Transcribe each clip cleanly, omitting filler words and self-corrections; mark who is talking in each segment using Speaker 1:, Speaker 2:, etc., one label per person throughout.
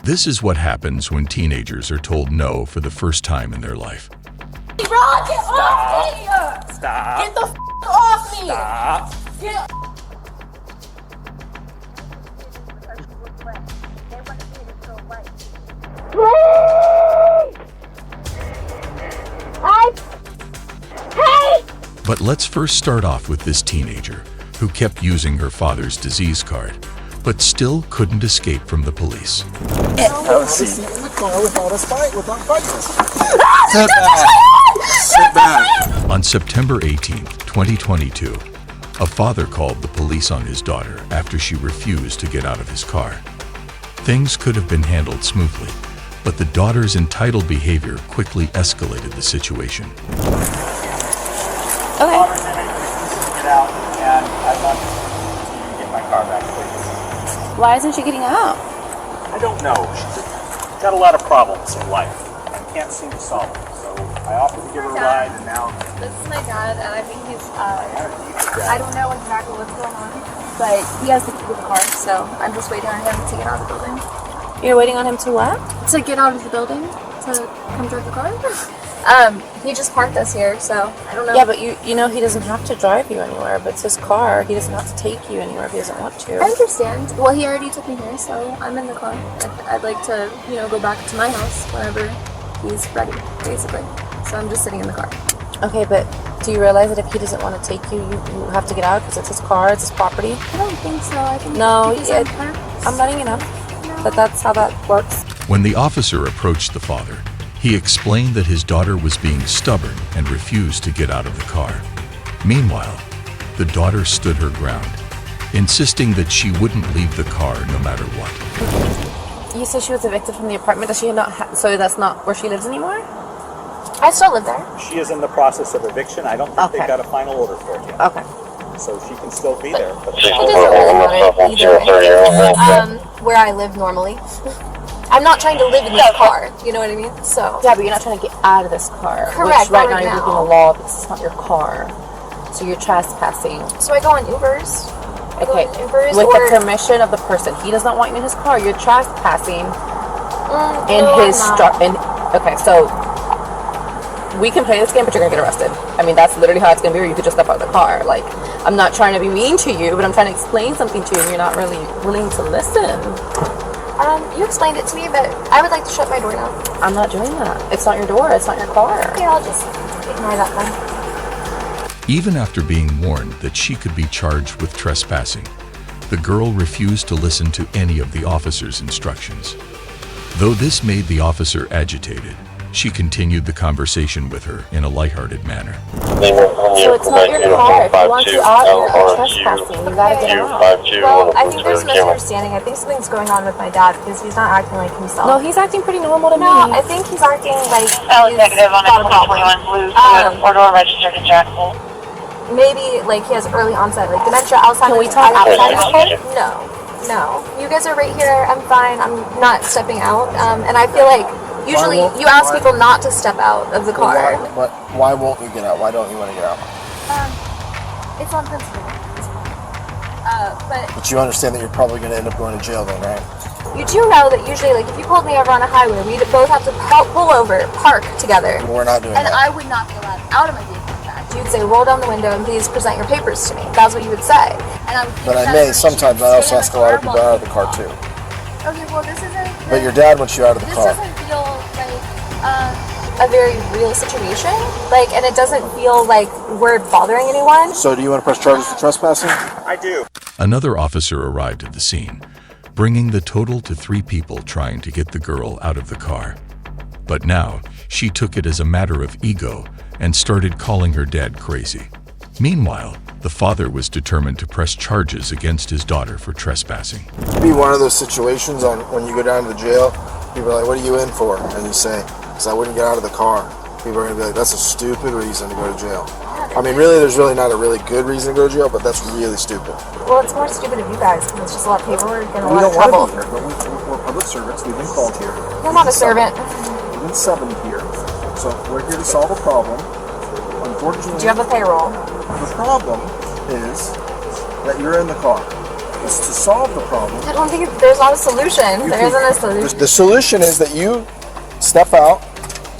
Speaker 1: This is what happens when teenagers are told no for the first time in their life.
Speaker 2: Bro, get off me!
Speaker 3: Stop.
Speaker 2: Get the off me!
Speaker 3: Stop.
Speaker 2: Get
Speaker 1: But let's first start off with this teenager who kept using her father's disease card, but still couldn't escape from the police.
Speaker 4: Sit in the car without us without fighting. Sit back.
Speaker 1: On September 18th, 2022, a father called the police on his daughter after she refused to get out of his car. Things could have been handled smoothly, but the daughter's entitled behavior quickly escalated the situation.
Speaker 3: Okay. Get out, and I want to get my car back, please.
Speaker 5: Why isn't she getting out?
Speaker 3: I don't know. She's got a lot of problems in life. I can't seem to solve them. So I offered to give her a ride, and now...
Speaker 5: This is my dad, and I think he's, I don't know exactly what's going on, but he has the key to the car, so I'm just waiting on him to get out of the building. You're waiting on him to what? To get out of the building, to come drive the car. He just parked us here, so I don't know. Yeah, but you know he doesn't have to drive you anywhere, but it's his car. He doesn't have to take you anywhere if he doesn't want to. I understand. Well, he already took me here, so I'm in the car. I'd like to, go back to my house whenever he's ready, basically. So I'm just sitting in the car. Okay, but do you realize that if he doesn't want to take you, you have to get out because it's his car, it's his property? I don't think so. I can. No, I'm letting you know that that's how that works.
Speaker 1: When the officer approached the father, he explained that his daughter was being stubborn and refused to get out of the car. Meanwhile, the daughter stood her ground, insisting that she wouldn't leave the car no matter what.
Speaker 5: You said she was evicted from the apartment. Does she not? So that's not where she lives anymore? I still live there.
Speaker 3: She is in the process of eviction. I don't think they got a final order for it yet.
Speaker 5: Okay.
Speaker 3: So she can still be there. But
Speaker 5: It doesn't really matter either. Where I live normally. I'm not trying to live in this car, you know what I mean? So yeah, but you're not trying to get out of this car. Correct. Which right now you're breaking the law because it's not your car. So you're trespassing. So I go on Ubers. Okay. Ubers with the permission of the person. He does not want you in his car. You're trespassing in his okay, so we can play this game, but you're gonna get arrested. I mean, that's literally how it's gonna be. Or you could just step out of the car. Like, I'm not trying to be mean to you, but I'm trying to explain something to you, and you're not really willing to listen. You explained it to me, but I would like to shut my door now. I'm not doing that. It's not your door. It's not your car. Okay, I'll just ignore that then.
Speaker 1: Even after being warned that she could be charged with trespassing, the girl refused to listen to any of the officer's instructions. Though this made the officer agitated, she continued the conversation with her in a lighthearted manner.
Speaker 5: So it's not your car. If you want to out, you're trespassing. You gotta get out. Well, I think there's a misunderstanding. I think something's going on with my dad because he's not acting like himself. No, he's acting pretty normal to me. No, I think he's acting like he's
Speaker 6: negative on
Speaker 5: got a problem.
Speaker 6: Blue, door registered in Jackson.
Speaker 5: Maybe like he has early onset, like dementia, Alzheimer's. Can we talk outside his car? No. You guys are right here. I'm fine. I'm not stepping out. And I feel like usually you ask people not to step out of the car.
Speaker 4: Why won't you get out? Why don't you want to get out?
Speaker 5: It's on principle. But
Speaker 4: you understand that you're probably going to end up going to jail then, right?
Speaker 5: You do know that usually, like, if you pulled me over on a highway, we'd both have to pull over, park together.
Speaker 4: We're not doing that.
Speaker 5: And I would not be allowed out of my vehicle. In fact, you'd say, roll down the window and please present your papers to me. That's what you would say. And I would.
Speaker 4: But I may sometimes. I also ask a lot of people out of the car too.
Speaker 5: Okay, well, this isn't.
Speaker 4: But your dad wants you out of the car.
Speaker 5: This doesn't feel like a very real situation. Like, and it doesn't feel like we're bothering anyone.
Speaker 4: So, do you want to press charges for trespassing?
Speaker 3: I do.
Speaker 1: Another officer arrived at the scene, bringing the total to 3 people trying to get the girl out of the car. But now, she took it as a matter of ego and started calling her dad crazy. Meanwhile, the father was determined to press charges against his daughter for trespassing.
Speaker 4: It'd be one of those situations when you go down to the jail, people are like, what are you in for? And you say, because I wouldn't get out of the car. People are going to be like, that's a stupid reason to go to jail. I mean, really, there's really not a really good reason to go to jail, but that's really stupid.
Speaker 5: Well, it's more stupid of you guys, because it's just a lot of paperwork and a lot of
Speaker 4: trouble. We don't want to be here, but we're public servants. We've been called here.
Speaker 5: I'm not a servant.
Speaker 4: We've been summoned here. So we're here to solve a problem. Unfortunately,
Speaker 5: do you have a payroll?
Speaker 4: The problem is that you're in the car. is to solve the problem.
Speaker 5: I don't think there's not a solution. There isn't a solution.
Speaker 4: The solution is that you step out,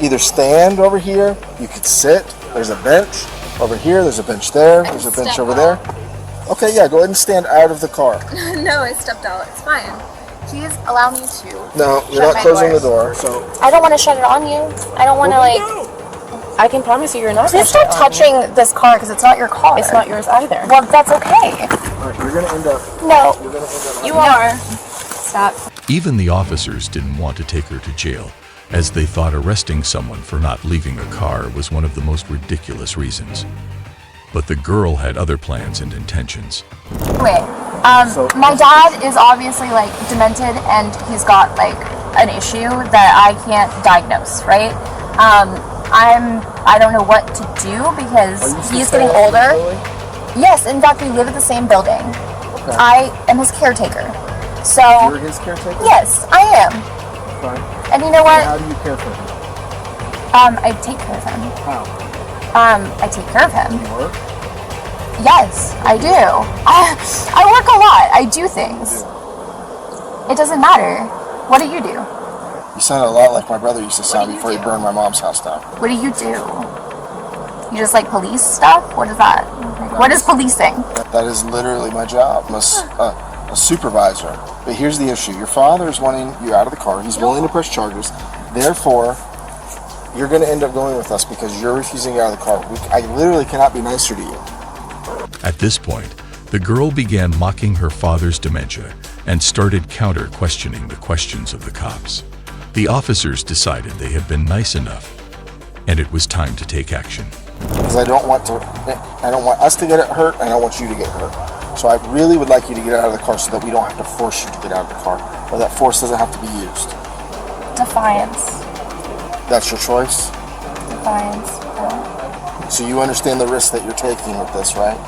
Speaker 4: either stand over here, you could sit, there's a bench over here, there's a bench there, there's a bench over there. Okay, yeah, go ahead and stand out of the car.
Speaker 5: No, I stepped out. It's fine. Please allow me to.
Speaker 4: No, you're not closing the door, so.
Speaker 5: I don't want to shut it on you. I don't want to like.
Speaker 7: I can promise you, you're not.
Speaker 5: Please stop touching this car because it's not your car.
Speaker 7: It's not yours either.
Speaker 5: Well, that's okay.
Speaker 4: All right, you're gonna end up.
Speaker 5: No,
Speaker 4: You're gonna end up.
Speaker 5: you are. Stop.
Speaker 1: Even the officers didn't want to take her to jail, as they thought arresting someone for not leaving a car was one of the most ridiculous reasons. But the girl had other plans and intentions.
Speaker 5: Wait. My dad is obviously like demented, and he's got like an issue that I can't diagnose, right? I don't know what to do because he's getting older. Yes, in fact, we live at the same building.
Speaker 4: Okay.
Speaker 5: I am his caretaker. So.
Speaker 4: You're his caretaker?
Speaker 5: Yes, I am.
Speaker 4: Fine.
Speaker 5: And you know what?
Speaker 4: How do you care for him?
Speaker 5: I take care of him.
Speaker 4: How?
Speaker 5: I take care of him.
Speaker 4: You work?
Speaker 5: Yes, I do. I work a lot. I do things. It doesn't matter. What do you do?
Speaker 4: You sound a lot like my brother used to sound before he burned my mom's house down.
Speaker 5: What do? You just like police stuff? What is that? What is policing?
Speaker 4: That is literally my job. I'm a supervisor. But here's the issue. Your father is wanting you out of the car. He's willing to press charges. Therefore, you're going to end up going with us because you're refusing to get out of the car. I literally cannot be nicer to you.
Speaker 1: At this point, the girl began mocking her father's dementia and started counter-questioning the questions of the cops. The officers decided they had been nice enough, and it was time to take action.
Speaker 4: Because I don't want us to get hurt, and I don't want you to get hurt. So I really would like you to get out of the car so that we don't have to force you to get out of the car, or that force doesn't have to be used.
Speaker 5: Defiance.
Speaker 4: That's your choice?
Speaker 5: Defiance.
Speaker 4: So you understand the risk that you're taking with this, right?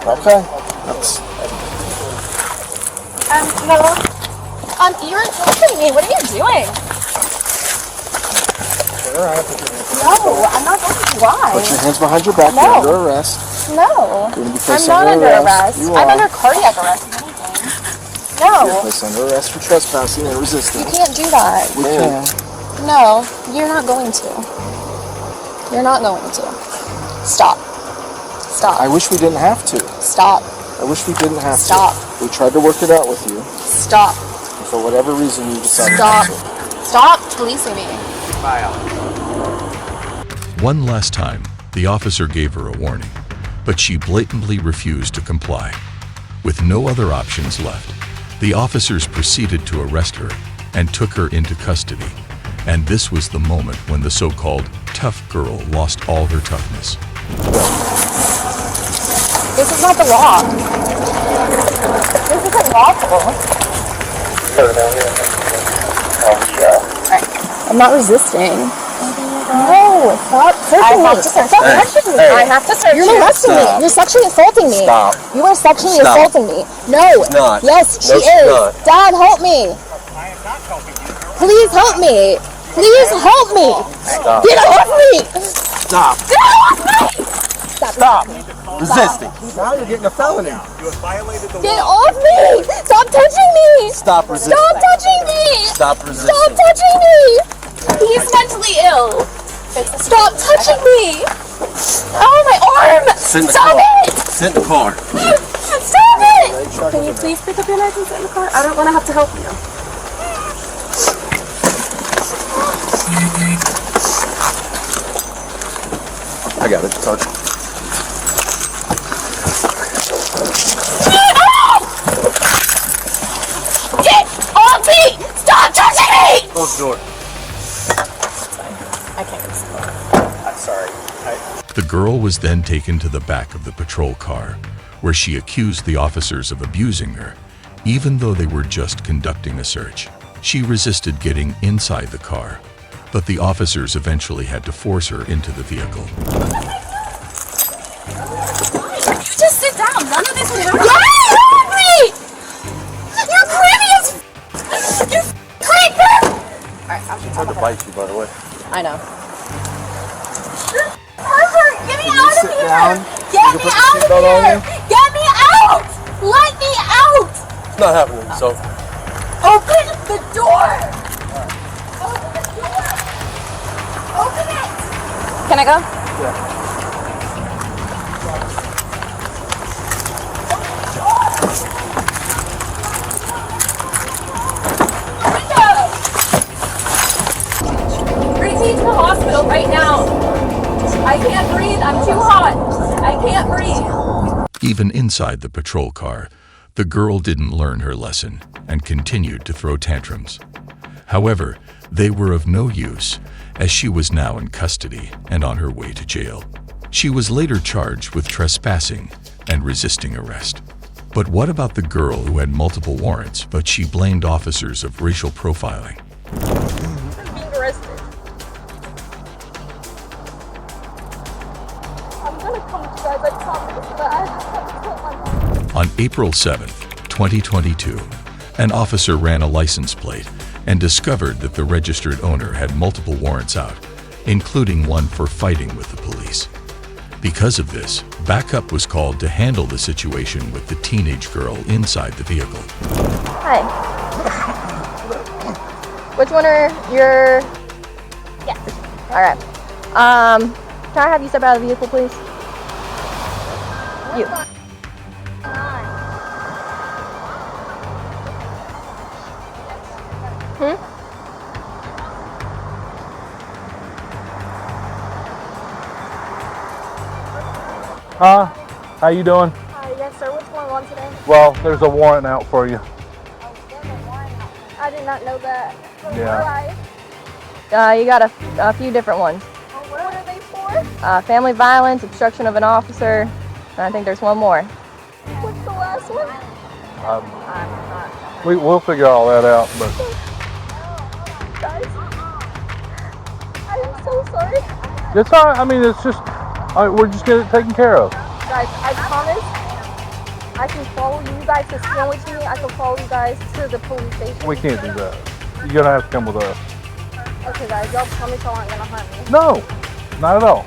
Speaker 4: Okay. That's...
Speaker 5: No. You're insulting me. What are you doing?
Speaker 4: All right.
Speaker 5: No, I'm not going to. Why?
Speaker 4: Put your hands behind your back.
Speaker 5: No.
Speaker 4: You're under arrest.
Speaker 5: No.
Speaker 4: You're going to be
Speaker 5: I'm
Speaker 4: placed
Speaker 5: not under arrest.
Speaker 4: You
Speaker 5: I'm
Speaker 4: are.
Speaker 5: under cardiac arrest. if anything.
Speaker 4: You're
Speaker 5: No.
Speaker 4: placed under arrest for trespassing and resisting.
Speaker 5: You can't do that.
Speaker 4: We can.
Speaker 5: No, you're not going to. You're not going to. Stop. Stop.
Speaker 4: I wish we didn't have to.
Speaker 5: Stop.
Speaker 4: I wish we didn't have
Speaker 5: Stop.
Speaker 4: to. We tried to work it out with you.
Speaker 5: Stop.
Speaker 4: For whatever reason, you decided
Speaker 5: Stop.
Speaker 4: not to.
Speaker 5: Stop policing me.
Speaker 1: One last time, the officer gave her a warning, but she blatantly refused to comply. With no other options left, the officers proceeded to arrest her and took her into custody. And this was the moment when the so-called tough girl lost all her toughness.
Speaker 5: This is not the law. This isn't lawful. I'm not resisting. No, stop searching me. Stop touching me. I have to search you. You're molesting me. You're sexually assaulting me.
Speaker 8: Stop.
Speaker 5: You are sexually assaulting me. No.
Speaker 8: She's not.
Speaker 5: Yes, she
Speaker 8: No, she's
Speaker 5: is.
Speaker 8: not.
Speaker 5: Dad, help me.
Speaker 3: I am not helping you.
Speaker 5: Please help me. Please help me.
Speaker 8: Stop.
Speaker 5: Get off me.
Speaker 8: Stop.
Speaker 5: Get off me.
Speaker 8: Stop. Resisting.
Speaker 4: Now you're getting a felony.
Speaker 3: You have violated the
Speaker 5: Get
Speaker 3: law.
Speaker 5: off me. Stop touching me.
Speaker 8: Stop resisting.
Speaker 5: Stop touching me.
Speaker 8: Stop resisting.
Speaker 5: Stop touching me. He's mentally ill. Stop touching me. Oh, my arm.
Speaker 8: Sit in the
Speaker 5: Stop
Speaker 8: car.
Speaker 5: it.
Speaker 8: Sit in the car.
Speaker 5: Stop it. Can you please pick up your knife and sit in the car? I don't want to have to help you.
Speaker 8: I got it. Touch.
Speaker 5: Get off me. Stop touching me.
Speaker 8: Close the door.
Speaker 5: I can't.
Speaker 3: I'm sorry.
Speaker 1: The girl was then taken to the back of the patrol car, where she accused the officers of abusing her, even though they were just conducting a search. She resisted getting inside the car, but the officers eventually had to force her into the vehicle.
Speaker 5: Just sit down. None of this would happen. Get off me. You're creepy as you creeper.
Speaker 8: Tried to bite you, by the way.
Speaker 5: I know. Pervert, get me out of
Speaker 4: sit
Speaker 5: here!
Speaker 4: down?
Speaker 5: Get
Speaker 4: You
Speaker 5: me
Speaker 4: can put
Speaker 5: out
Speaker 4: the
Speaker 5: of
Speaker 4: seatbelt on
Speaker 5: here!
Speaker 4: you?
Speaker 5: Get me out
Speaker 8: not happening. So.
Speaker 2: Open the door! Open the door! Open it!
Speaker 7: Can I go?
Speaker 2: Bring me to the hospital right now. I can't breathe. I'm too hot. I can't breathe.
Speaker 1: Even inside the patrol car, the girl didn't learn her lesson and continued to throw tantrums. However, they were of no use, as she was now in custody and on her way to jail. She was later charged with trespassing and resisting arrest. But what about the girl who had multiple warrants, but she blamed officers of racial profiling?
Speaker 5: I'm being arrested. I'm gonna come to you guys, I promise, but I just have to tell my mom.
Speaker 1: On April 7, 2022, an officer ran a license plate and discovered that the registered owner had multiple warrants out, including one for fighting with the police. Because of this, backup was called to handle the situation with the teenage girl inside the vehicle.
Speaker 5: Hi. Which one are your... Yes. Alright. Can I have you step out of the vehicle, please? You.
Speaker 9: Huh? How you doing?
Speaker 5: Yes, sir. What's going on today?
Speaker 9: Well, there's a warrant out for you.
Speaker 5: I did not know that.
Speaker 9: Yeah.
Speaker 5: You got a few different ones.
Speaker 2: What are they for?
Speaker 5: Family violence, obstruction of an officer, and I think there's one more.
Speaker 2: What's the last one?
Speaker 9: We'll figure all that out, but
Speaker 2: Guys, I am so sorry.
Speaker 9: it's all right. I mean, it's just we're just getting it taken care of.
Speaker 5: Guys, I promise I can follow you guys to stand with me. I can follow you guys to the police station.
Speaker 9: We can't do that. You're gonna have to come with us.
Speaker 5: Okay, guys, y'all promise y'all aren't gonna harm me.
Speaker 9: No, not at all.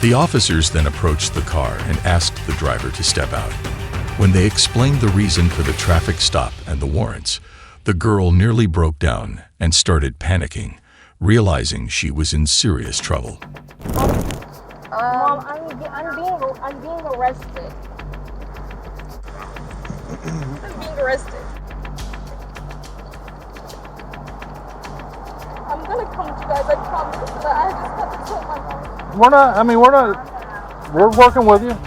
Speaker 1: The officers then approached the car and asked the driver to step out. When they explained the reason for the traffic stop and the warrants, the girl nearly broke down and started panicking, realizing she was in serious trouble.
Speaker 5: Mom, I'm being arrested. I'm being arrested. I'm gonna come to you guys, I promise, but I just have to tell my mom.
Speaker 9: We're working with you.
Speaker 5: I'm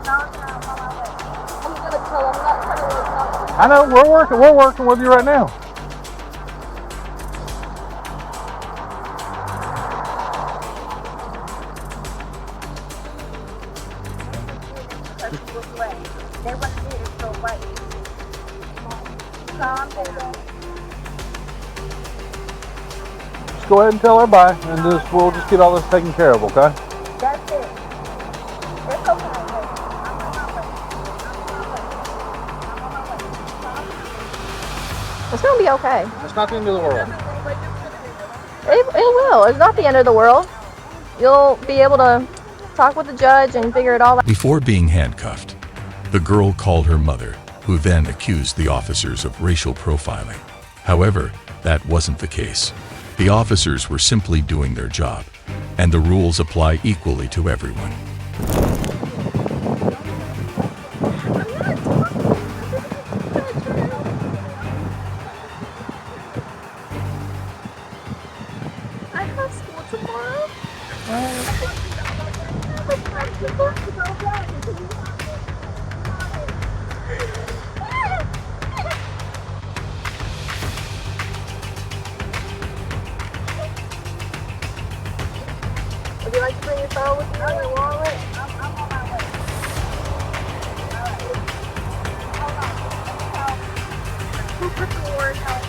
Speaker 5: gonna tell her. I'm not trying to work out.
Speaker 9: I know, we're working with you right now. Just go ahead and tell her bye, and we'll just get all this taken care of, okay?
Speaker 5: That's it. It's okay. It's gonna be okay.
Speaker 9: It's not the end of the world.
Speaker 5: It will. It's not the end of the world. You'll be able to talk with the judge and figure it all out.
Speaker 1: Before being handcuffed, the girl called her mother, who then accused the officers of racial profiling. However, that wasn't the case. The officers were simply doing their job, and the rules apply equally to everyone.
Speaker 2: I have school tomorrow.
Speaker 5: Would you like to bring your phone with you or your wallet?
Speaker 2: I'm on my way. Who put the warrant out?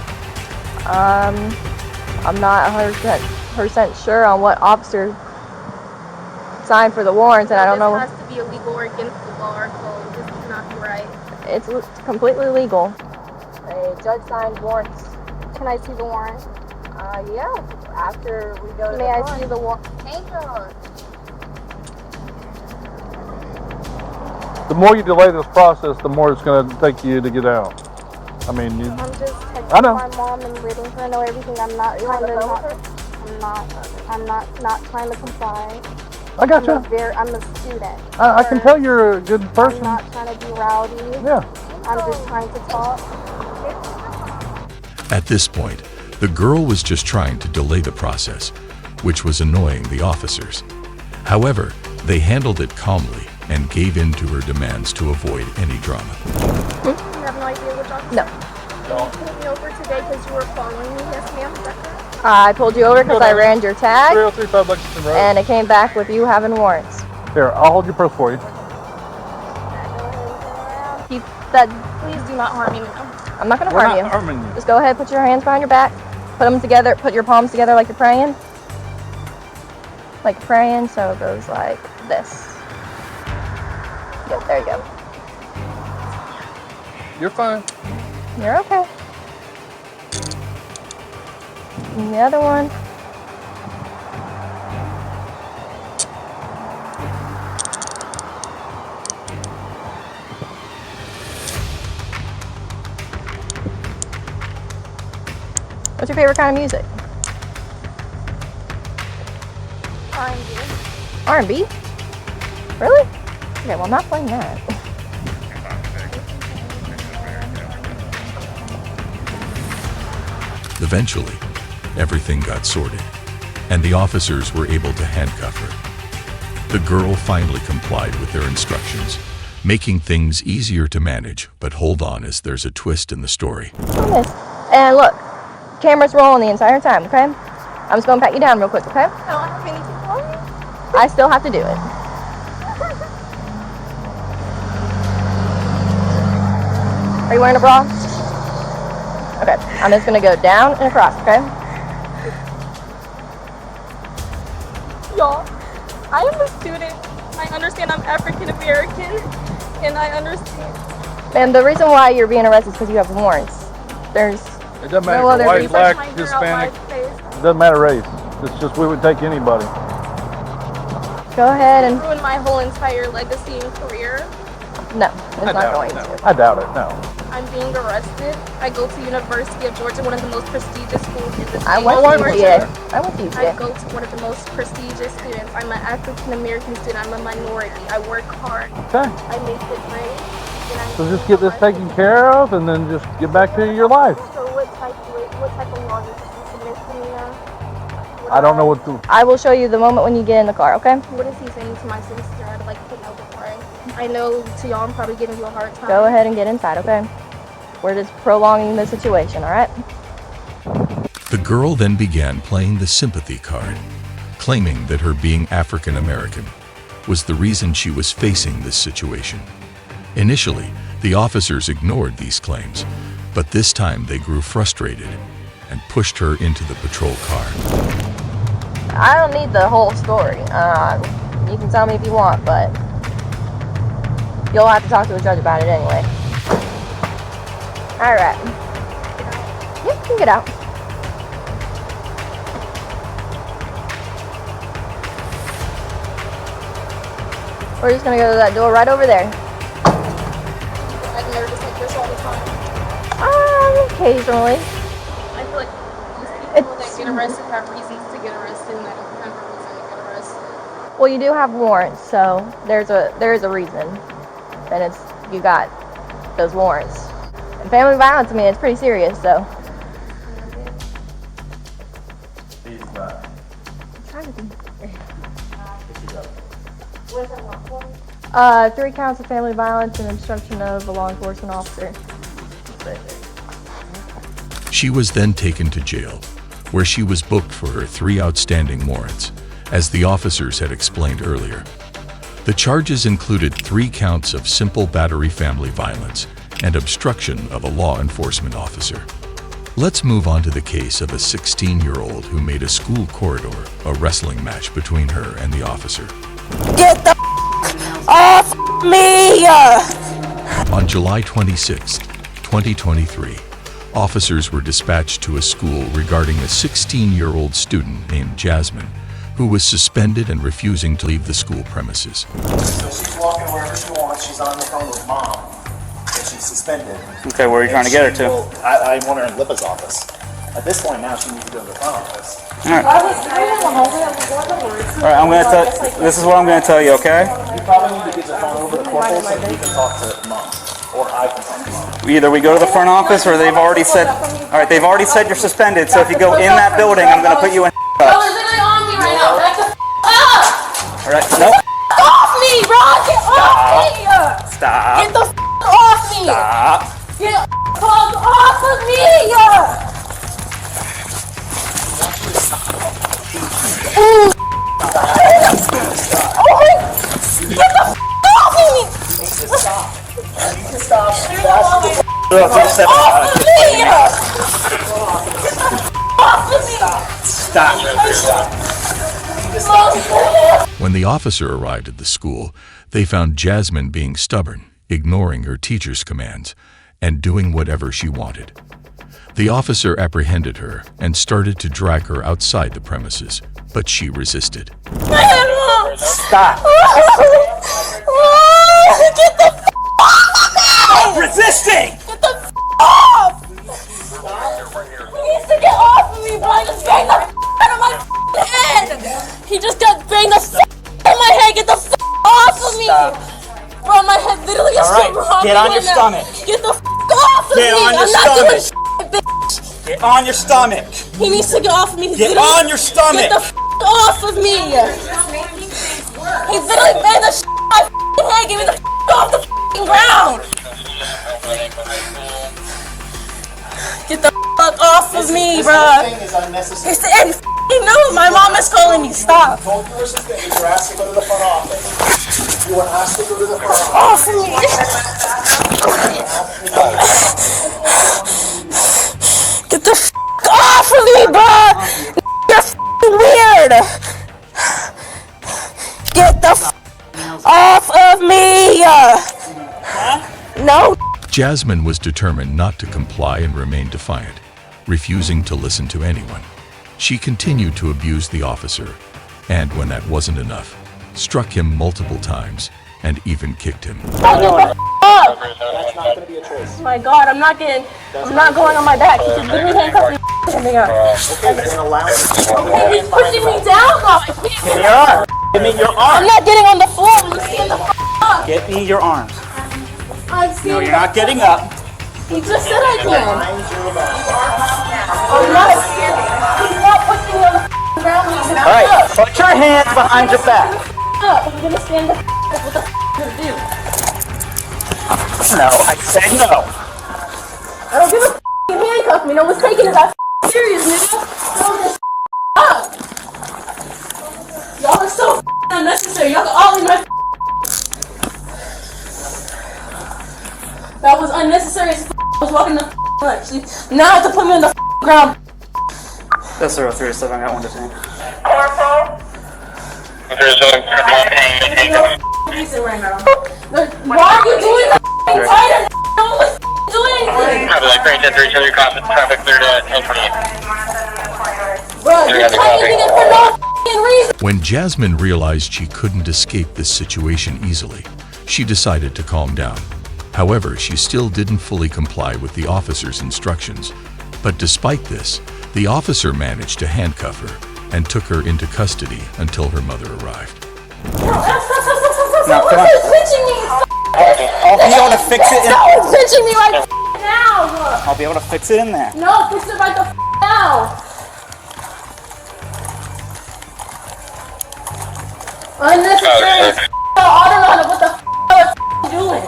Speaker 5: I'm not 100% sure on what officer signed for the warrants, and I don't know.
Speaker 2: This has to be illegal or against the law, so this is not right.
Speaker 5: It's completely legal. A judge signed warrants.
Speaker 2: Can I see the warrant?
Speaker 5: Yeah. After we go to
Speaker 2: May I see the warrant?
Speaker 9: The more you delay this process, the more it's going to take you to get out. I mean, you,
Speaker 10: I'm just texting
Speaker 9: I know.
Speaker 10: my mom and letting her know everything. I'm not trying to not trying to comply.
Speaker 9: I got you.
Speaker 10: I'm a student.
Speaker 9: I can tell you're a good person.
Speaker 10: I'm not trying to be rowdy.
Speaker 9: Yeah.
Speaker 10: I'm just trying to talk.
Speaker 1: At this point, the girl was just trying to delay the process, which was annoying the officers. However, they handled it calmly and gave in to her demands to avoid any drama.
Speaker 10: You have no idea what doctor?
Speaker 5: No.
Speaker 10: You pulled me over today because you were following me. Yes, ma'am. Is that correct?
Speaker 5: I pulled you over because I ran your tag,
Speaker 9: 3035 Lexington Road.
Speaker 5: and it came back with you having warrants.
Speaker 9: Here, I'll hold your purse for you.
Speaker 5: You said,
Speaker 10: Please do not harm me, ma'am.
Speaker 5: I'm not going to
Speaker 9: We're
Speaker 5: harm
Speaker 9: not
Speaker 5: you.
Speaker 9: harming you.
Speaker 5: Just go ahead, put your hands behind your back, put them together, put your palms together like you're praying. Like you're praying, so it goes like this. Yep, there you go.
Speaker 9: You're fine.
Speaker 5: You're okay. And the other one. What's your favorite kind of music?
Speaker 10: R&B.
Speaker 5: R&B? Really? Okay, well, I'm not playing that.
Speaker 1: Eventually, everything got sorted, and the officers were able to handcuff her. The girl finally complied with their instructions, making things easier to manage, but hold on as there's a twist in the story.
Speaker 5: Promise. And look, camera's rolling the entire time, okay? I'm just gonna pat you down real quick, okay?
Speaker 10: I don't have anything for me.
Speaker 5: I still have to do it. Are you wearing a bra? Okay, I'm just gonna go down and across, okay?
Speaker 10: Y'all, I am a student. I understand I'm African American, and I understand.
Speaker 5: And the reason why you're being arrested is because you have warrants. There's
Speaker 9: It doesn't matter
Speaker 5: no
Speaker 9: if
Speaker 5: other
Speaker 9: you're white,
Speaker 5: reason.
Speaker 9: black,
Speaker 10: My girl
Speaker 9: Hispanic.
Speaker 10: life face.
Speaker 9: It doesn't matter race. It's just we would take anybody.
Speaker 5: Go ahead and
Speaker 10: Ruin my whole entire legacy and career.
Speaker 5: no, it's not going
Speaker 9: no.
Speaker 5: to.
Speaker 9: I doubt it, no.
Speaker 10: I'm being arrested. I go to University of Georgia, one of the most prestigious schools in the state
Speaker 5: I went
Speaker 10: of
Speaker 5: to
Speaker 10: Georgia.
Speaker 5: UGA. I went to
Speaker 10: I
Speaker 5: UGA.
Speaker 10: go to one of the most prestigious students. I'm an African American student. I'm a minority. I work hard.
Speaker 9: Okay.
Speaker 10: I make good grades. and I'm
Speaker 9: So
Speaker 10: being
Speaker 9: just get this
Speaker 10: arrested.
Speaker 9: taken care of and then just get back to your life.
Speaker 10: So what type of law is this? A misdemeanor?
Speaker 9: I don't know what the...
Speaker 5: I will show you the moment when you get in the car, okay?
Speaker 10: What is he saying to my sister? I'd like to know before I know to y'all I'm probably giving you a hard time.
Speaker 5: Go ahead and get inside, okay? We're just prolonging the situation, all right?
Speaker 1: The girl then began playing the sympathy card, claiming that her being African American was the reason she was facing this situation. Initially, the officers ignored these claims, but this time they grew frustrated and pushed her into the patrol car.
Speaker 5: I don't need the whole story. You can tell me if you want, but you'll have to talk to a judge about it anyway. All right. Yeah, you can get out. We're just gonna go to that door right over there.
Speaker 10: I'm nervous like this all the time.
Speaker 5: Occasionally.
Speaker 10: I feel like these people that get arrested have reasons to get arrested and I don't have a reason to get arrested.
Speaker 5: Well, you do have warrants, so there is a reason. And it's you got those warrants. And family violence, I mean, it's pretty serious, so.
Speaker 10: What is that one for?
Speaker 5: 3 counts of family violence and obstruction of a law enforcement officer.
Speaker 1: She was then taken to jail, where she was booked for her 3 outstanding warrants, as the officers had explained earlier. The charges included 3 counts of simple battery family violence and obstruction of a law enforcement officer. Let's move on to the case of a 16-year-old who made a school corridor a wrestling match between her and the officer.
Speaker 11: Get the off me!
Speaker 1: On July 26, 2023, officers were dispatched to a school regarding a 16-year-old student named Jasmine, who was suspended and refusing to leave the school premises.
Speaker 4: So she's walking wherever she wants. She's on the phone with mom. And
Speaker 3: she's suspended.
Speaker 12: Okay, where are you trying to get her to?
Speaker 3: Well, I want her in Lippa's office. At this point now, she needs to go to the front office.
Speaker 12: Alright, I'm gonna tell. This is what I'm gonna tell you, okay?
Speaker 3: You probably need to get the phone over to Corporal so he can talk to Mom. Or I can talk to Mom.
Speaker 12: Either we go to the front office or they've already said. Alright, they've already said you're suspended, so if you go in that building, I'm gonna put you in.
Speaker 2: They're literally on me right now. Back the up!
Speaker 12: Alright, nope.
Speaker 2: Off me, bro! Get off me!
Speaker 12: Stop.
Speaker 2: Get the off me!
Speaker 12: Stop.
Speaker 2: Get off of me! Ooh. Oh, get the off of me!
Speaker 3: You need to stop. You need to stop.
Speaker 2: Off of me! Off of me!
Speaker 12: Stop.
Speaker 1: When the officer arrived at the school, they found Jasmine being stubborn, ignoring her teacher's commands, and doing whatever she wanted. The officer apprehended her and started to drag her outside the premises, but she resisted.
Speaker 12: Stop.
Speaker 2: Get the
Speaker 12: Stop resisting!
Speaker 2: Get the off! He needs to get off of me, bro! I just banged the out of my head! He just got banged the out of my head! Get the off of me!
Speaker 12: Stop.
Speaker 2: Bro, my head literally just
Speaker 12: All right,
Speaker 2: got
Speaker 12: get on your stomach.
Speaker 2: Get the off of
Speaker 12: Get
Speaker 2: me!
Speaker 12: on your
Speaker 2: I'm not doing
Speaker 12: stomach.
Speaker 2: bitch!
Speaker 12: Get on your stomach.
Speaker 2: He needs to get off of me! He's
Speaker 12: Get
Speaker 2: literally-
Speaker 12: on your stomach.
Speaker 2: Get the off of me! He literally banged the out of my head! Get me the off the ground! Get the fuck off of me, bro!
Speaker 3: This is unnecessary.
Speaker 2: It's no, my mom is calling me. Stop.
Speaker 3: Told you were suspended. You were asked to go to the front office. You were asked to go to the front office.
Speaker 2: Off of me. Get the fuck off of me, bro! You're fucking weird. Get the fuck off of me. No.
Speaker 1: Jasmine was determined not to comply and remain defiant, refusing to listen to anyone. She continued to abuse the officer, and when that wasn't enough, struck him multiple times and even kicked him.
Speaker 3: That's not going to be a choice.
Speaker 2: Oh my God, I'm not going on my back. He just literally handcuffed me.
Speaker 3: Okay, then allow it.
Speaker 2: Okay, he's pushing me down though. I can't.
Speaker 12: Give me your arm. Give me your arm.
Speaker 2: I'm not getting on the floor. I'm stand the up.
Speaker 12: Get me your arms.
Speaker 2: I'm
Speaker 12: No, you're not getting up.
Speaker 2: He just said I can.
Speaker 3: Mind your back.
Speaker 2: I'm not standing. He's not pushing me on the ground. He's not
Speaker 12: All right,
Speaker 2: up.
Speaker 12: put your hands behind your back.
Speaker 2: Up. I'm gonna stand the up. What the gonna do?
Speaker 12: No, I said no.
Speaker 2: I don't give a you handcuff me. No one's taking it that serious, nigga. Throw this up. Y'all are so unnecessary. Y'all can all in my. That was unnecessary as I was walking the lunch. Now I have to put me on the ground.
Speaker 12: That's 037, I got one to take.
Speaker 6: Corporal. There's a
Speaker 2: Reason right now. Why are you doing that? Tighter. No one's doing anything.
Speaker 6: Great 10-3, your traffic cleared at 1028.
Speaker 2: Bro, you're tightening it for no reason.
Speaker 1: When Jasmine realized she couldn't escape this situation easily, she decided to calm down. However, she still didn't fully comply with the officer's instructions. But despite this, the officer managed to handcuff her and took her into custody until her mother arrived.
Speaker 12: Now, come on.
Speaker 2: Pinching me.
Speaker 12: I'll be able to fix it in.
Speaker 2: Someone's pinching me right now.
Speaker 12: I'll be able to fix it in there.
Speaker 2: No, fix it right the now. Unnecessary. I don't know what the you're doing.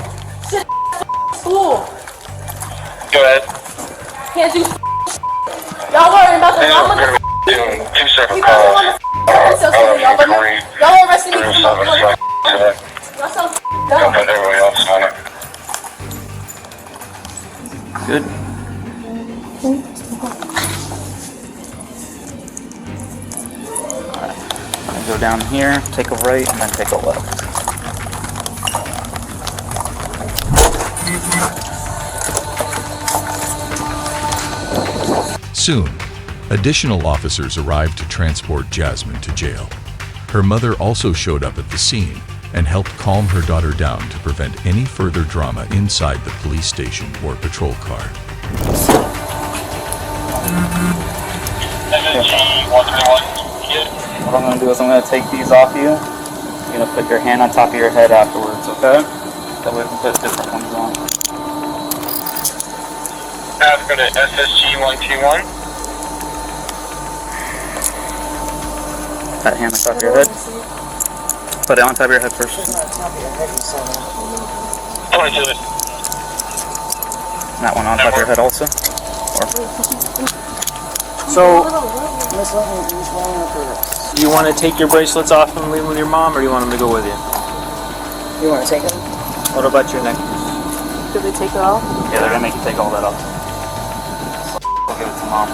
Speaker 2: Shit, school.
Speaker 6: Go ahead.
Speaker 2: Can't do. Y'all worrying about the
Speaker 6: We're
Speaker 2: mama.
Speaker 6: going to be doing 2 separate
Speaker 2: You
Speaker 6: calls.
Speaker 2: guys are y'all arresting me for y'all so dumb.
Speaker 6: Put everybody else on it.
Speaker 12: Good. Alright, I'm gonna go down here, take a right, and then take a left.
Speaker 1: Soon, additional officers arrived to transport Jasmine to jail. Her mother also showed up at the scene and helped calm her daughter down to prevent any further drama inside the police station or patrol car.
Speaker 12: What I'm going to do is I'm going to take these off you. You're going to put your hand on top of your head afterwards, okay? That way we can put different ones on.
Speaker 6: Let's go to SSG 121.
Speaker 12: That hand on top of your head. Put it on top of your head first.
Speaker 6: 22.
Speaker 12: That one on top of your head also.
Speaker 3: So, you want to take your bracelets off and leave them with your mom, or you want them to go with you?
Speaker 11: You want to take them?
Speaker 3: What about your necklace?
Speaker 7: Did they take it off?
Speaker 12: Yeah, they're going to make you take all that off. So, I'll give it to mom.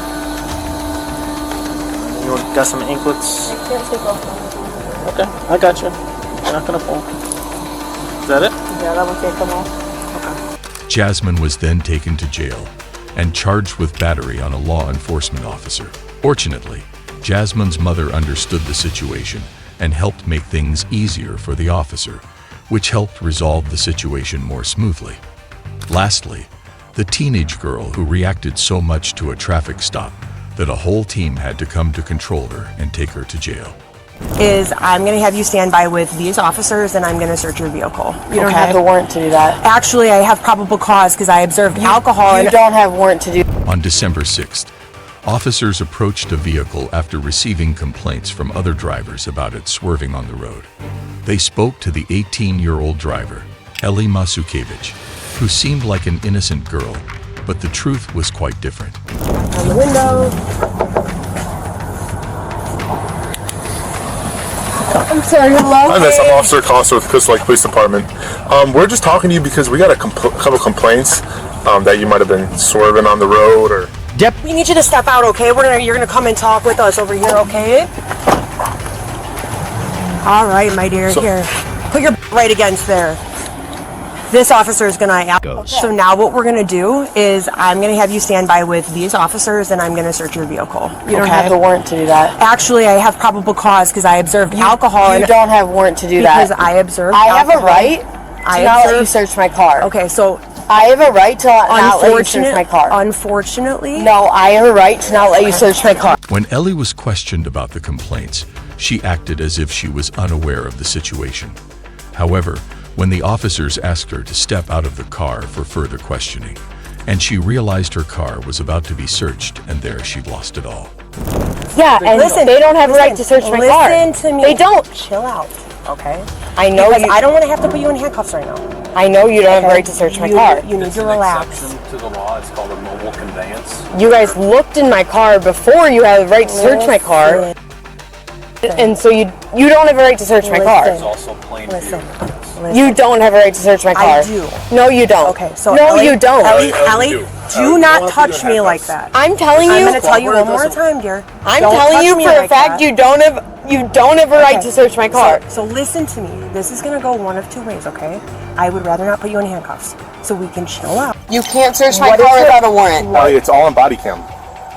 Speaker 3: You got some anklets?
Speaker 7: I can't take off.
Speaker 3: Okay, I got you. You're not going to fall. Is that it?
Speaker 7: Yeah, that one can't come off.
Speaker 1: Jasmine was then taken to jail and charged with battery on a law enforcement officer. Fortunately, Jasmine's mother understood the situation and helped make things easier for the officer, which helped resolve the situation more smoothly. Lastly, the teenage girl who reacted so much to a traffic stop that a whole team had to come to control her and take her to jail.
Speaker 11: Is I'm going to have you stand by with these officers and I'm going to search your vehicle.
Speaker 7: You don't have the warrant to do that.
Speaker 11: Actually, I have probable cause because I observed alcohol.
Speaker 7: You don't have warrant to do.
Speaker 1: On December 6th, officers approached a vehicle after receiving complaints from other drivers about it swerving on the road. They spoke to the 18-year-old driver, Ellie Masukevich, who seemed like an innocent girl, but the truth was quite different.
Speaker 11: On the window. I'm sorry, hello?
Speaker 13: Hi, miss. I'm Officer Costa with Crystal Lake Police Department. We're just talking to you because we got a couple complaints that you might have been swerving on the road or...
Speaker 11: We need you to step out, okay? You're gonna come and talk with us over here, okay? All right, my dear, here. Put your right against there. This officer is gonna... So now what we're gonna do is I'm gonna have you stand by with these officers and I'm gonna search your vehicle.
Speaker 7: You don't have the warrant to do that.
Speaker 11: Actually, I have probable cause because I observed alcohol.
Speaker 7: You don't have warrant to do that.
Speaker 11: Because I observed
Speaker 7: I have
Speaker 11: alcohol.
Speaker 7: a right to not let you search my car.
Speaker 11: Okay, so...
Speaker 7: I have a right to not let you search my car.
Speaker 11: Unfortunately...
Speaker 7: No, I have a right to not let you search my car.
Speaker 1: When Ellie was questioned about the complaints, she acted as if she was unaware of the situation. However, when the officers asked her to step out of the car for further questioning, and she realized her car was about to be searched, and there she lost it all.
Speaker 7: Yeah, and they don't have a right to search my car.
Speaker 11: Listen to me.
Speaker 7: They don't.
Speaker 11: Chill out, okay?
Speaker 7: I know
Speaker 11: because I don't want to have to put you in handcuffs right now.
Speaker 7: I know you don't have a right to search my car.
Speaker 11: You need to relax.
Speaker 3: Exception to the law. It's called a mobile conveyance.
Speaker 7: You guys looked in my car before you had the right to search my car. And so you don't have a right to search my car.
Speaker 3: It's also plain view.
Speaker 7: You don't have a right to search my car.
Speaker 11: I do.
Speaker 7: No, you don't.
Speaker 11: Okay, so
Speaker 7: no,
Speaker 11: Ellie,
Speaker 7: you don't.
Speaker 11: Ellie, do not touch me like that.
Speaker 7: I'm telling you.
Speaker 11: I'm going to tell you one more time, dear.
Speaker 7: I'm telling you for a fact you don't have a right to search my car.
Speaker 11: So listen to me. This is going to go one of two ways, okay? I would rather not put you in handcuffs so we can chill out.
Speaker 7: You can't search my car without a warrant.
Speaker 13: Ellie, it's all on body cam.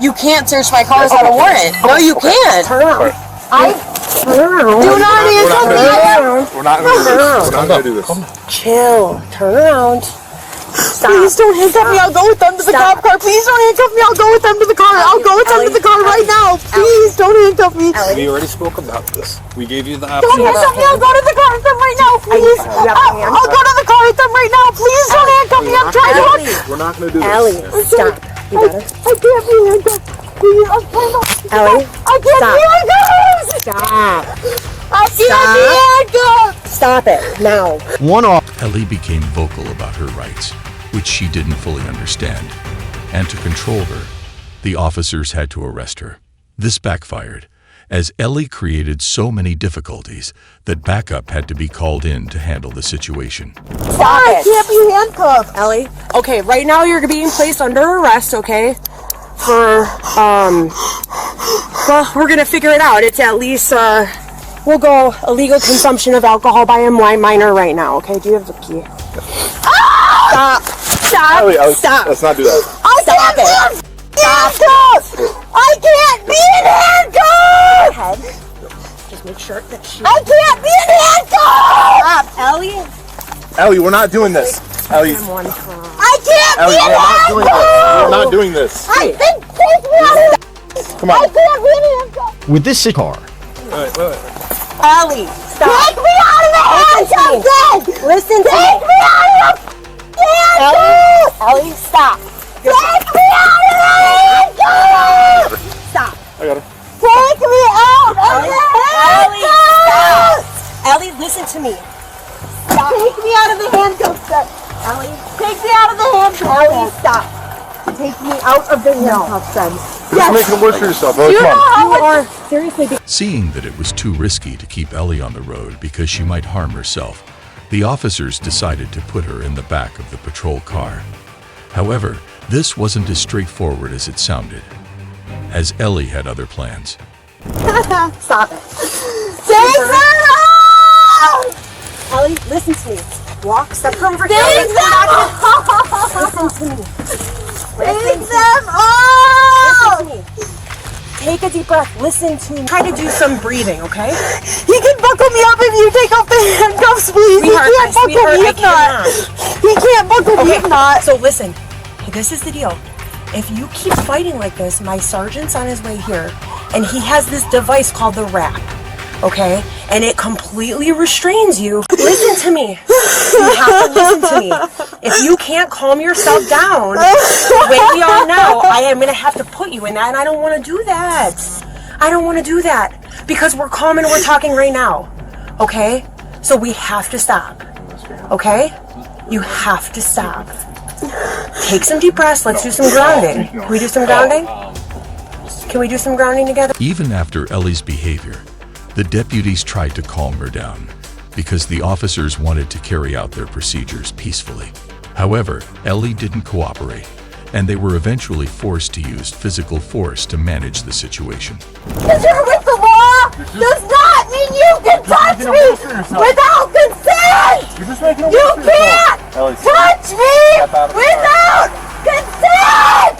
Speaker 7: You can't search my car without a warrant. No, you can't.
Speaker 11: Turn around.
Speaker 7: Do not handcuff me.
Speaker 13: We're not going to do this.
Speaker 11: Chill. Turn around. Stop.
Speaker 7: Please don't handcuff me. I'll go with them to the cop car. Please don't handcuff me. I'll go with them to the car. I'll go with them to the car right now. Please don't handcuff me.
Speaker 13: We already spoke about this. We gave you the
Speaker 7: Don't
Speaker 13: option.
Speaker 7: handcuff me. I'll go to the car with them right now. Please. I'll go to the car with them right now. Please don't handcuff me. I'm trying to.
Speaker 13: We're not going to do this.
Speaker 11: Ellie, stop. You better.
Speaker 7: I can't be handcuffed. Please, I'm trying to.
Speaker 11: Ellie,
Speaker 7: I can't be handcuffed.
Speaker 11: stop.
Speaker 7: I can't be handcuffed.
Speaker 11: Stop it now.
Speaker 1: Ellie became vocal about her rights, which she didn't fully understand, and to control her, the officers had to arrest her. This backfired, as Ellie created so many difficulties that backup had to be called in to handle the situation.
Speaker 11: Stop it.
Speaker 7: I can't be handcuffed.
Speaker 11: Ellie, okay, right now you're being placed under arrest, okay? For, well, we're gonna figure it out. It's at least, we'll go illegal consumption of alcohol by a minor right now, okay? Do you have the key? Stop. Stop.
Speaker 13: Ellie,
Speaker 11: Stop.
Speaker 13: let's not do that.
Speaker 11: Stop it.
Speaker 7: Handcuffed. I can't be handcuffed.
Speaker 11: Just make sure that she...
Speaker 2: I can't be in handcuffs!
Speaker 11: Stop, Ellie.
Speaker 13: Ellie, we're not doing this. Ellie,
Speaker 2: I can't
Speaker 13: Ellie,
Speaker 2: be in
Speaker 13: we're
Speaker 2: handcuffs!
Speaker 13: not doing this.
Speaker 2: I think take me out of the...
Speaker 13: Come on.
Speaker 2: I can't be in handcuffs!
Speaker 14: With this car.
Speaker 13: Wait.
Speaker 11: Ellie, stop.
Speaker 2: Take me out of the handcuffs, then!
Speaker 11: Listen to
Speaker 2: Take me out of the handcuffs!
Speaker 11: Ellie, stop.
Speaker 2: Take me out of the handcuffs!
Speaker 11: Stop.
Speaker 13: I got her.
Speaker 2: Take me out of the
Speaker 11: Ellie,
Speaker 2: handcuffs!
Speaker 11: stop. Ellie, listen to me.
Speaker 2: Stop. Take me out of the handcuffs, then!
Speaker 11: Ellie,
Speaker 2: Take me out of the handcuffs!
Speaker 11: Ellie, stop. Take me out of the handcuffs, then.
Speaker 13: You're making it worse for yourself. Ellie,
Speaker 2: You
Speaker 13: come
Speaker 2: know
Speaker 13: on.
Speaker 2: how
Speaker 11: You are seriously.
Speaker 1: Seeing that it was too risky to keep Ellie on the road because she might harm herself, the officers decided to put her in the back of the patrol car. However, this wasn't as straightforward as it sounded, as Ellie had other plans.
Speaker 11: Stop it.
Speaker 2: Take them out!
Speaker 11: Ellie, listen to me. Walk, step over here.
Speaker 2: Take them out!
Speaker 11: Listen to me.
Speaker 2: Take them out!
Speaker 11: Listen to me. Take a deep breath. Listen to me. Try to do some breathing, okay?
Speaker 2: He can buckle me up if you take off the handcuffs, please.
Speaker 11: Sweetheart,
Speaker 2: He can't buckle
Speaker 11: sweetheart,
Speaker 2: me
Speaker 11: I
Speaker 2: if not.
Speaker 11: cannot.
Speaker 2: He can't buckle me if not.
Speaker 11: So listen, this is the deal. If you keep fighting like this, my sergeant's on his way here, and he has this device called the wrap, okay? And it completely restrains you. Listen to me. You have to listen to me. If you can't calm yourself down the way we are now, I am going to have to put you in that, and I don't want to do that. I don't want to do that because we're calm and we're talking right now, okay? So we have to stop, okay? You have to stop. Take some deep breaths. Let's do some grounding. Can we do some grounding? Can we do some grounding together?
Speaker 1: Even after Ellie's behavior, the deputies tried to calm her down because the officers wanted to carry out their procedures peacefully. However, Ellie didn't cooperate, and they were eventually forced to use physical force to manage the situation.
Speaker 2: Because you're with the law does not mean you can touch me without consent!
Speaker 13: You're just making it
Speaker 2: You
Speaker 13: worse for yourself.
Speaker 2: can't
Speaker 13: Ellie,
Speaker 2: touch me without consent!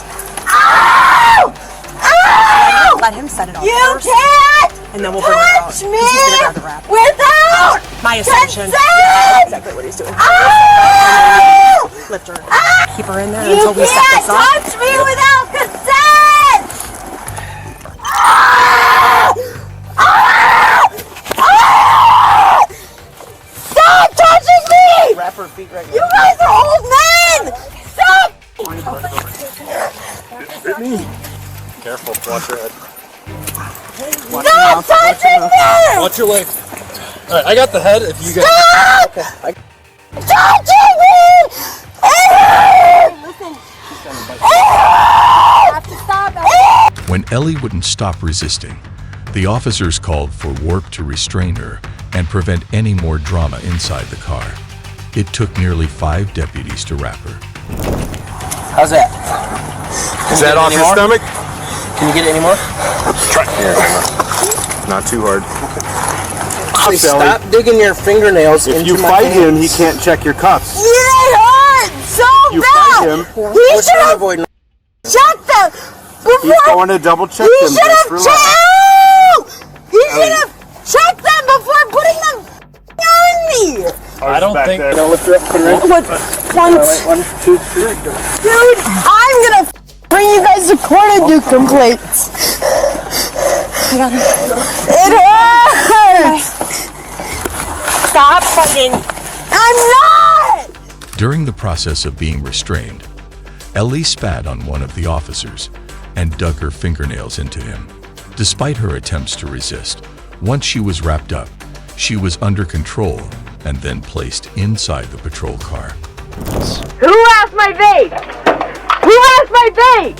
Speaker 2: Ow! Ow!
Speaker 11: Let him set it off
Speaker 2: You
Speaker 11: first,
Speaker 2: can't
Speaker 11: and then we'll bring it out.
Speaker 2: touch
Speaker 11: He's
Speaker 2: me
Speaker 11: gonna grab the wrap.
Speaker 2: without
Speaker 11: My assumption.
Speaker 2: consent!
Speaker 11: Exactly what he's doing.
Speaker 2: Ow!
Speaker 11: Lift her. Keep her in there
Speaker 2: You
Speaker 11: until we set
Speaker 2: can't
Speaker 11: this up.
Speaker 2: touch me without consent! Ah! Ah! Ah! Stop touching me!
Speaker 12: Wrap her feet right
Speaker 2: You guys are old men! Stop!
Speaker 13: Hit me. Careful, watch your head.
Speaker 2: Stop touching me!
Speaker 13: Watch your legs. Alright, I got the head if you guys...
Speaker 2: Stop!
Speaker 13: Okay.
Speaker 2: Touching me!
Speaker 1: When Ellie wouldn't stop resisting, the officers called for Warp to restrain her and prevent any more drama inside the car. It took nearly 5 deputies to wrap her.
Speaker 12: How's that?
Speaker 13: Is that off your stomach?
Speaker 12: Can you get it anymore?
Speaker 13: Try. Here, not too hard.
Speaker 12: Stop digging your fingernails
Speaker 13: If
Speaker 12: into
Speaker 13: you
Speaker 12: my
Speaker 13: fight
Speaker 12: hands.
Speaker 13: him, he can't check your cuffs.
Speaker 2: They hurt so
Speaker 13: You
Speaker 2: bad!
Speaker 13: fight him.
Speaker 2: He should have checked them before.
Speaker 13: He's going to double check
Speaker 2: He
Speaker 13: them.
Speaker 2: should
Speaker 13: Just
Speaker 2: have
Speaker 13: relax.
Speaker 2: checked. He should have checked them before putting them on me.
Speaker 13: I don't think.
Speaker 12: Lift her up, put her in.
Speaker 2: What?
Speaker 12: Alright, 1, 2, 3, go.
Speaker 2: Dude, I'm gonna bring you guys to court and do complaints. It hurts.
Speaker 11: Stop fighting.
Speaker 2: I'm not.
Speaker 1: During the process of being restrained, Ellie spat on one of the officers and dug her fingernails into him. Despite her attempts to resist, once she was wrapped up, she was under control and then placed inside the patrol car.
Speaker 2: Who has my vape? Who has my vape?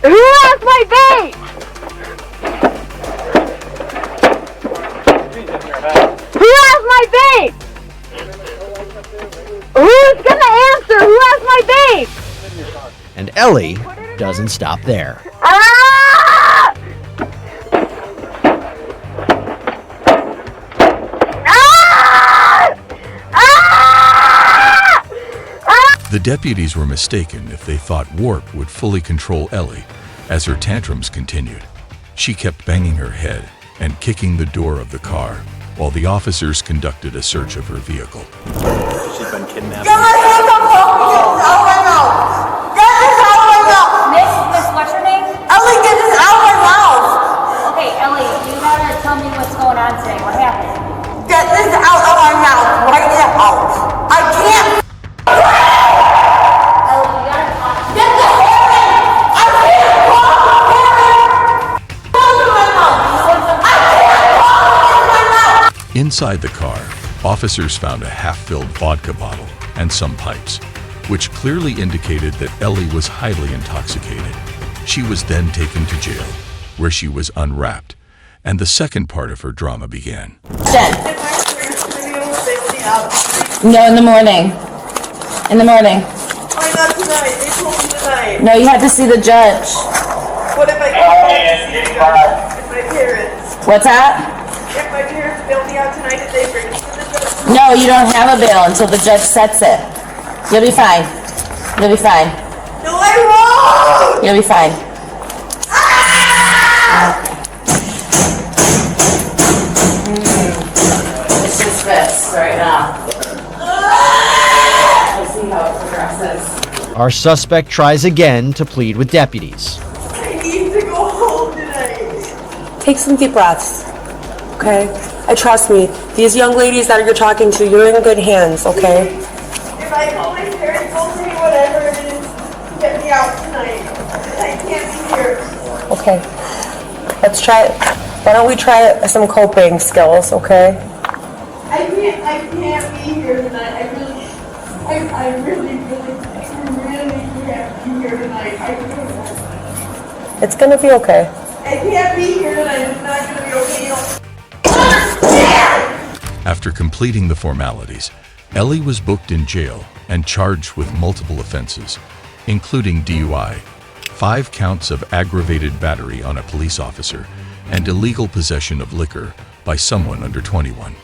Speaker 2: Who has my vape? Who has my vape? Who's gonna answer? Who has my vape?
Speaker 14: And Ellie doesn't stop there.
Speaker 2: Ah! Ah! Ah!
Speaker 1: The deputies were mistaken if they thought Warp would fully control Ellie as her tantrums continued. She kept banging her head and kicking the door of the car while the officers conducted a search of her vehicle.
Speaker 8: She's been kidnapped.
Speaker 2: Get my hands off of my mouth! Get this out of my mouth!
Speaker 15: Miss, what's your name?
Speaker 2: Ellie, get this out of my mouth!
Speaker 15: Okay, Ellie, you gotta tell me what's going on today. What happened?
Speaker 2: Get this out of my mouth right now! I can't.
Speaker 15: Ellie, you gotta talk.
Speaker 2: Get the hair in! I can't talk!
Speaker 1: Inside the car, officers found a half-filled vodka bottle and some pipes, which clearly indicated that Ellie was highly intoxicated. She was then taken to jail, where she was unwrapped, and the second part of her drama began.
Speaker 2: Jen. No, in the morning. In the morning.
Speaker 16: Why not tonight? They told me tonight.
Speaker 2: No, you had to see the judge.
Speaker 16: What if I can't see the judge? If my parents.
Speaker 2: What's that?
Speaker 16: If my parents bail me out tonight, if they bring me to the judge.
Speaker 2: No, you don't have a bail until the judge sets it. You'll be fine. You'll be fine.
Speaker 16: No, I won't!
Speaker 2: You'll be fine. It's just this right now. We'll see how it progresses.
Speaker 14: Our suspect tries again to plead with deputies.
Speaker 16: I need to go home tonight.
Speaker 11: Take some deep breaths, okay? Trust me, these young ladies that you're talking to, you're in good hands, okay?
Speaker 16: If I call my parents, they'll say whatever it is to get me out tonight. I can't be here.
Speaker 11: Okay. Let's try, why don't we try some coping skills, okay?
Speaker 16: I can't be here tonight. I really can't be here tonight. I really.
Speaker 11: It's gonna be okay.
Speaker 16: I can't be here tonight. It's not gonna be okay. You don't
Speaker 1: After completing the formalities, Ellie was booked in jail and charged with multiple offenses, including DUI, 5 counts of aggravated battery on a police officer, and illegal possession of liquor by someone under 21.